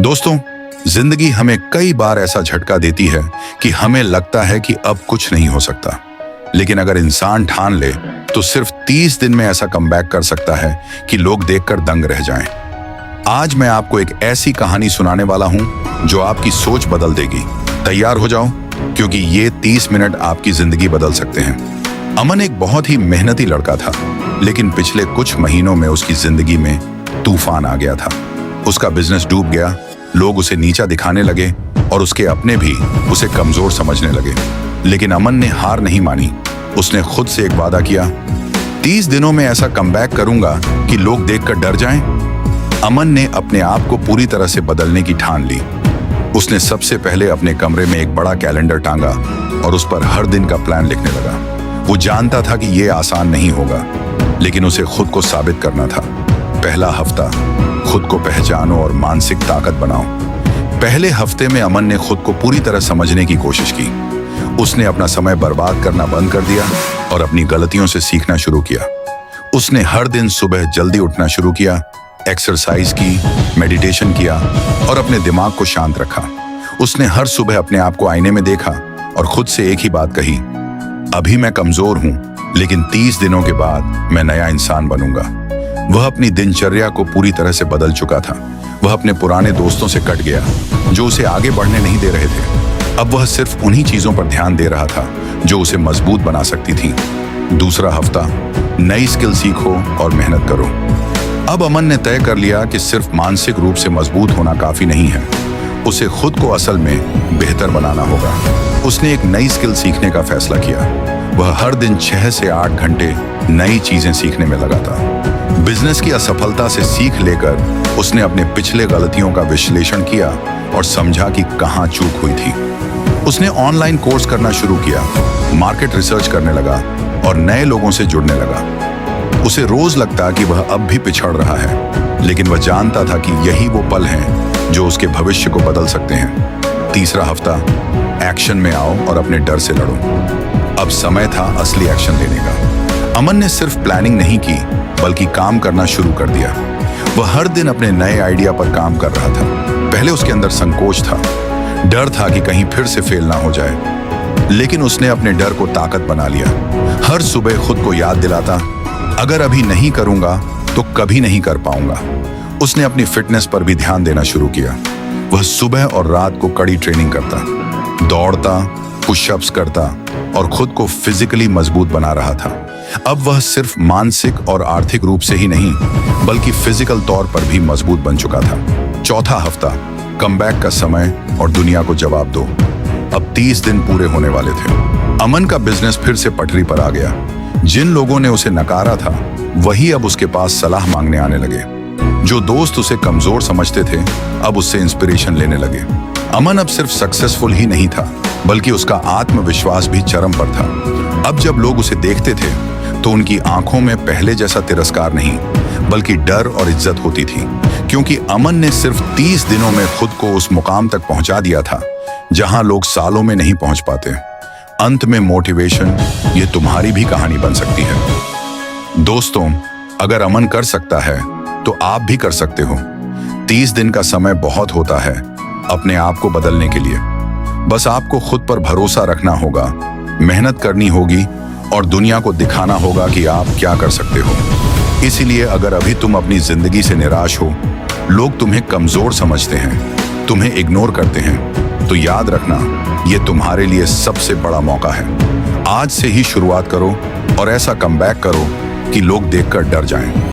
दोस्तों, जिंदगी हमें कई बार ऐसा झटका देती है कि हमें लगता है कि अब कुछ नहीं हो सकता। लेकिन अगर इंसान ठान ले तो सिर्फ 30 दिन में ऐसा कमबैक कर सकता है कि लोग देखकर दंग रह जाएं। आज मैं आपको एक ऐसी कहानी सुनाने वाला हूं जो आपकी सोच बदल देगी। तैयार हो जाओ, क्योंकि ये 30 मिनट आपकी जिंदगी बदल सकते हैं। अमन एक बहुत ही मेहनती लड़का था, लेकिन पिछले कुछ महीनों में उसकी जिंदगी में तूफान आ गया था। उसका बिजनेस डूब गया, लोग उसे नीचा दिखाने लगे और उसके अपने भी उसे कमजोर समझने लगे। लेकिन अमन ने हार नहीं मानी। उसने खुद से एक वादा किया, 30 दिनों में ऐसा कमबैक करूंगा कि लोग देखकर डर जाएं। अमन ने अपने आप को पूरी तरह से बदलने की ठान ली। उसने सबसे पहले अपने कमरे में एक बड़ा कैलेंडर टांगा और उस पर हर दिन का प्लान लिखने लगा। वो जानता था कि यह आसान नहीं होगा, लेकिन उसे खुद को साबित करना था। पहला हफ्ता, खुद को पहचानो और मानसिक ताकत बनाओ। पहले हफ्ते में अमन ने खुद को पूरी तरह समझने की कोशिश की। उसने अपना समय बर्बाद करना बंद कर दिया और अपनी गलतियों से सीखना शुरू किया। उसने हर दिन सुबह जल्दी उठना शुरू किया, एक्सरसाइज की, मेडिटेशन किया और अपने दिमाग को शांत रखा। उसने हर सुबह अपने आप को आईने में देखा और खुद से एक ही बात कही, अभी मैं कमजोर हूं, लेकिन 30 दिनों के बाद मैं नया इंसान बनूंगा। वह अपनी दिनचर्या को पूरी तरह से बदल चुका था। वह अपने पुराने दोस्तों से कट गया जो उसे आगे बढ़ने नहीं दे रहे थे। अब वह सिर्फ उन्हीं चीजों पर ध्यान दे रहा था जो उसे मजबूत बना सकती थी। दूसरा हफ्ता, नई स्किल सीखो और मेहनत करो। अब अमन ने तय कर लिया कि सिर्फ मानसिक रूप से मजबूत होना काफी नहीं है, उसे खुद को असल में बेहतर बनाना होगा। उसने एक नई स्किल सीखने का फैसला किया। वह हर दिन 6 से 8 घंटे नई चीजें सीखने में लगा था। बिजनेस की असफलता से सीख लेकर उसने अपने पिछले गलतियों का विश्लेषण किया और समझा कि कहां चूक हुई थी। उसने ऑनलाइन कोर्स करना शुरू किया, मार्केट रिसर्च करने लगा और नए लोगों से जुड़ने लगा। उसे रोज लगता कि वह अब भी पिछड़ रहा है, लेकिन वह जानता था कि यही वो पल हैं जो उसके भविष्य को बदल सकते हैं। तीसरा हफ्ता, एक्शन में आओ और अपने डर से लड़ो। अब समय था असली एक्शन लेने का। अमन ने सिर्फ प्लानिंग नहीं की, बल्कि काम करना शुरू कर दिया। वह हर दिन अपने नए आइडिया पर काम कर रहा था। पहले उसके अंदर संकोच था, डर था कि कहीं फिर से फेल ना हो जाए, लेकिन उसने अपने डर को ताकत बना लिया। हर सुबह खुद को याद दिलाता, अगर अभी नहीं करूंगा तो कभी नहीं कर पाऊंगा। उसने अपनी फिटनेस पर भी ध्यान देना शुरू किया। वह सुबह और रात को कड़ी ट्रेनिंग करता, दौड़ता, पुशअप्स करता और खुद को फिजिकली मजबूत बना रहा था। अब वह सिर्फ मानसिक और आर्थिक रूप से ही नहीं, बल्कि फिजिकल तौर पर भी मजबूत बन चुका था। चौथा हफ्ता, कमबैक का समय और दुनिया को जवाब दो। अब 30 दिन पूरे होने वाले थे। अमन का बिजनेस फिर से पटरी पर आ गया। जिन लोगों ने उसे नकारा था, वही अब उसके पास सलाह मांगने आने लगे। जो दोस्त उसे कमजोर समझते थे, अब उससे इंस्पिरेशन लेने लगे। अमन अब सिर्फ सक्सेसफुल ही नहीं था, बल्कि उसका आत्मविश्वास भी चरम पर था। अब जब लोग उसे देखते थे तो उनकी आंखों में पहले जैसा तिरस्कार नहीं, बल्कि डर और इज्जत होती थी, क्योंकि अमन ने सिर्फ 30 दिनों में खुद को उस मुकाम तक पहुंचा दिया था जहां लोग सालों में नहीं पहुंच पाते। अंत में मोटिवेशन, ये तुम्हारी भी कहानी बन सकती है। दोस्तों, अगर अमन कर सकता है तो आप भी कर सकते हो। 30 दिन का समय बहुत होता है अपने आप को बदलने के लिए। बस आपको खुद पर भरोसा रखना होगा, मेहनत करनी होगी और दुनिया को दिखाना होगा कि आप क्या कर सकते हो। इसीलिए अगर अभी तुम अपनी जिंदगी से निराश हो, लोग तुम्हें कमजोर समझते हैं, तुम्हें इग्नोर करते हैं, तो याद रखना, ये तुम्हारे लिए सबसे बड़ा मौका है। आज से ही शुरुआत करो और ऐसा कमबैक करो कि लोग देखकर डर जाएं।